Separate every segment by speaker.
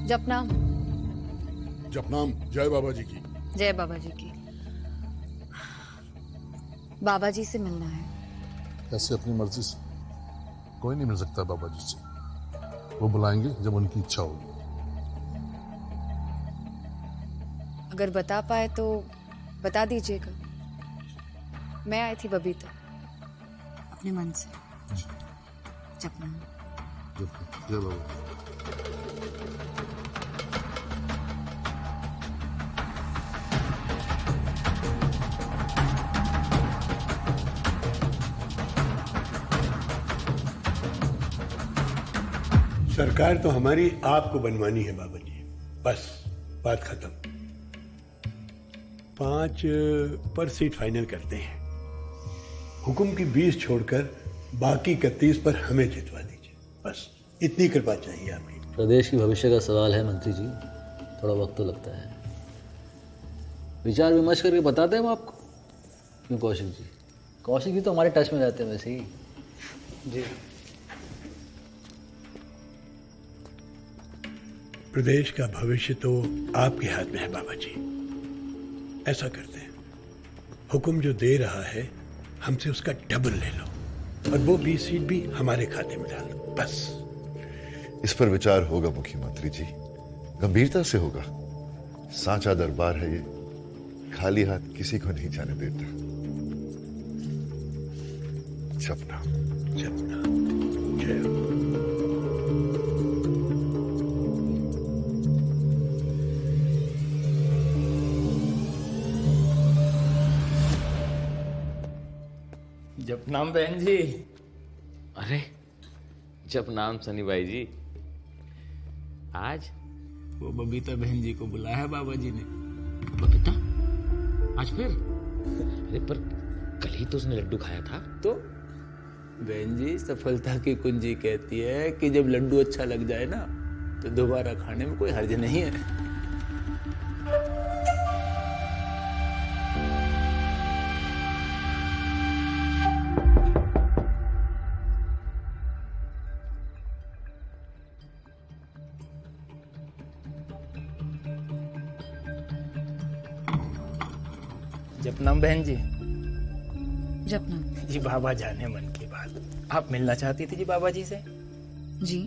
Speaker 1: जपनाम।
Speaker 2: जपनाम। जय बाबा जी की।
Speaker 1: जय बाबा जी की। बाबा जी से मिलना है।
Speaker 2: ऐसे अपनी मर्जी से कोई नहीं मिल सकता बाबा जी से। वो बुलाएंगे जब उनकी इच्छा होगी।
Speaker 1: अगर बता पाए तो बता दीजिएगा। मैं आई थी बबीता, अपने मन से। जपनाम।
Speaker 2: जय बाबा।
Speaker 3: सरकार तो हमारी आपको बनवानी है बाबा जी, बस बात खत्म। 5 पर सीट फाइनल करते हैं। हुक्म की 20 छोड़कर बाकी 31 पर हमें जितवा दीजिए, बस इतनी कृपा चाहिए आपकी।
Speaker 4: प्रदेश की भविष्य का सवाल है मंत्री जी, थोड़ा वक्त तो लगता है। विचार विमर्श करके बताते हैं हम आपको। क्यों कौशिक जी? कौशिक जी तो हमारे टच में रहते हैं वैसे ही।
Speaker 3: जी। प्रदेश का भविष्य तो आपके हाथ में है बाबा जी। ऐसा करते हैं, हुक्म जो दे रहा है हमसे उसका डबल ले लो और वो 20 सीट भी हमारे खाते में डाल दो, बस।
Speaker 5: इस पर विचार होगा मुख्यमंत्री जी, गंभीरता से होगा। सांचा दरबार है ये, खाली हाथ किसी को नहीं जाने देता। जपना
Speaker 3: जपना। जय हो।
Speaker 6: जपनाम बहन जी।
Speaker 7: अरे जपनाम सनी भाई जी। आज
Speaker 6: वो बबीता बहन जी को बुलाया है बाबा जी ने।
Speaker 7: बबीता आज फिर? अरे पर कल ही तो उसने लड्डू खाया था।
Speaker 6: तो बहन जी, सफलता की कुंजी कहती है कि जब लड्डू अच्छा लग जाए ना तो दोबारा खाने में कोई हर्ज नहीं है। जपनाम बहन जी।
Speaker 1: जपनाम।
Speaker 6: जी बाबा जाने मन की बात, आप मिलना चाहती थी जी बाबा जी से?
Speaker 1: जी।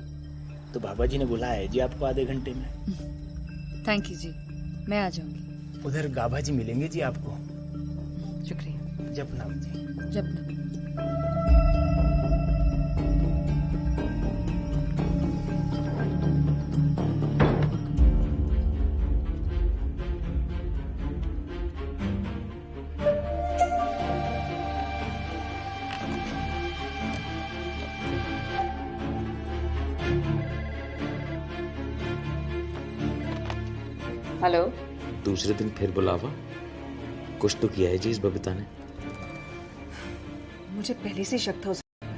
Speaker 6: तो बाबा जी ने बुलाया है जी आपको आधे घंटे में।
Speaker 1: थैंक यू जी, मैं आ जाऊंगी।
Speaker 6: उधर गाभा जी मिलेंगे जी आपको।
Speaker 1: शुक्रिया।
Speaker 6: जपनाम जी।
Speaker 1: जपनाम। हेलो।
Speaker 7: दूसरे दिन फिर बुलावा? कुछ तो किया है जी इस बबीता ने।
Speaker 8: मुझे पहले से शक था उस पर।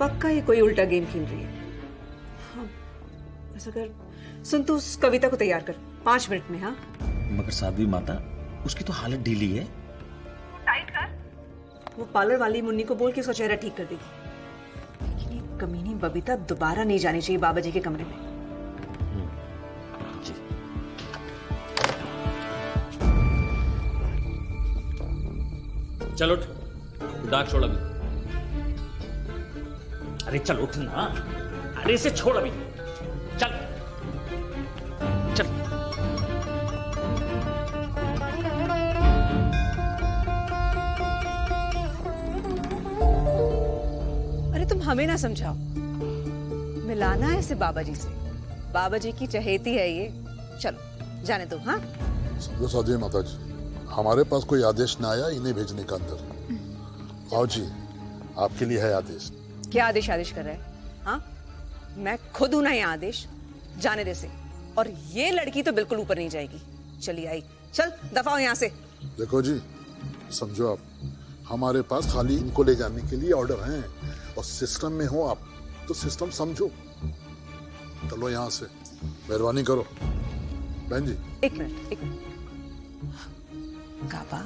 Speaker 8: पक्का ये कोई उल्टा गेम खेल रही है। हाँ, ऐसा कर, सुन तू उस कविता को तैयार कर 5 मिनट में। हाँ
Speaker 7: मगर साध्वी माता, उसकी तो हालत ढीली है।
Speaker 8: टाइट कर। वो पार्लर वाली मुन्नी को बोल के उसका चेहरा ठीक कर देगी। लेकिन ये कमीनी बबीता दोबारा नहीं जानी चाहिए बाबा जी के कमरे में।
Speaker 7: चल उठ, डाक छोड़ अभी।
Speaker 6: अरे चल उठ ना। अरे इसे छोड़ अभी। चल चल।
Speaker 8: अरे तुम हमें ना समझाओ, मिलाना है इसे बाबा जी से। बाबा जी की चहेती है ये। चलो जाने दो। हाँ
Speaker 2: समझो साध्वी माता जी, हमारे पास कोई आदेश ना आया इन्हें भेजने का अंदर। आओ जी, आपके लिए है आदेश।
Speaker 8: क्या आदेश कर रहा है? हाँ मैं खुद हूं ना ये आदेश। जाने दे से। और ये लड़की तो बिल्कुल ऊपर नहीं जाएगी। चली आई, चल दफा हो यहाँ से।
Speaker 2: देखो जी, समझो आप, हमारे पास खाली इनको ले जाने के लिए ऑर्डर हैं और सिस्टम में हो आप तो सिस्टम समझो। चलो यहाँ से, मेहरबानी करो। बहन जी
Speaker 8: एक मिनट। गाबा,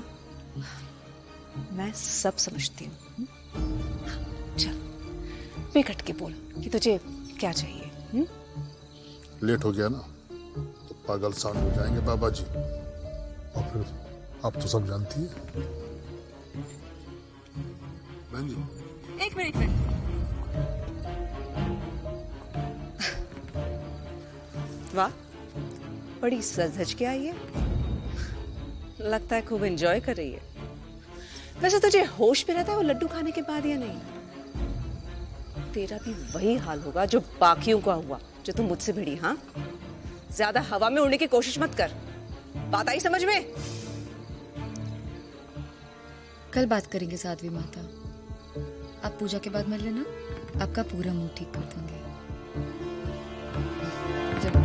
Speaker 8: मैं सब समझती हूँ। चल बेकट के बोल कि तुझे क्या चाहिए।
Speaker 2: लेट हो गया ना तो पागल सांड हो जाएंगे बाबा जी, और फिर आप तो सब जानती है। बहन जी
Speaker 8: एक मिनट। वाह, बड़ी सज-धज के आई है। लगता है खूब एंजॉय कर रही है। वैसे तुझे होश पे रहता है वो लड्डू खाने के बाद या नहीं? तेरा भी वही हाल होगा जो बाकियों का हुआ, जो तुम मुझसे भिड़ी। हाँ, ज्यादा हवा में उड़ने की कोशिश मत कर। बात आई समझ में?
Speaker 1: कल बात करेंगे साध्वी माता। आप पूजा के बाद मिल लेना, आपका पूरा मुंह ठीक कर देंगे। जब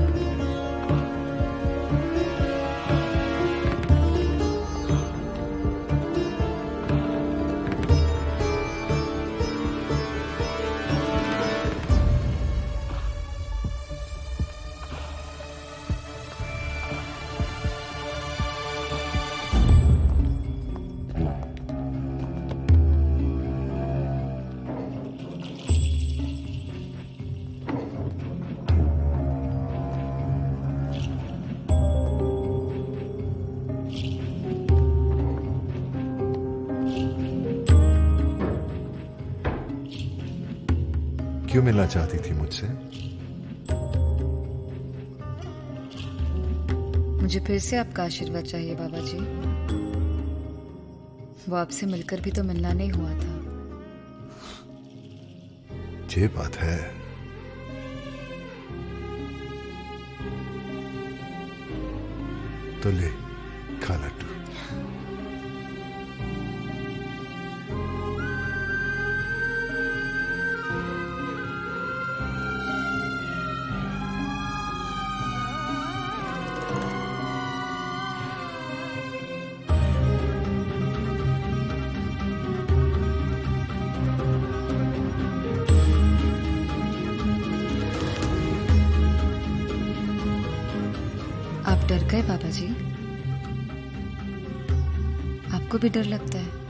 Speaker 5: क्यों मिलना चाहती थी मुझसे?
Speaker 1: मुझे फिर से आपका आशीर्वाद चाहिए बाबा जी। वो आपसे मिलकर भी तो मिलना नहीं हुआ था।
Speaker 5: ये बात है। तो ले, खा लड्डू।
Speaker 1: आप डर गए बाबा जी? आपको भी डर लगता है?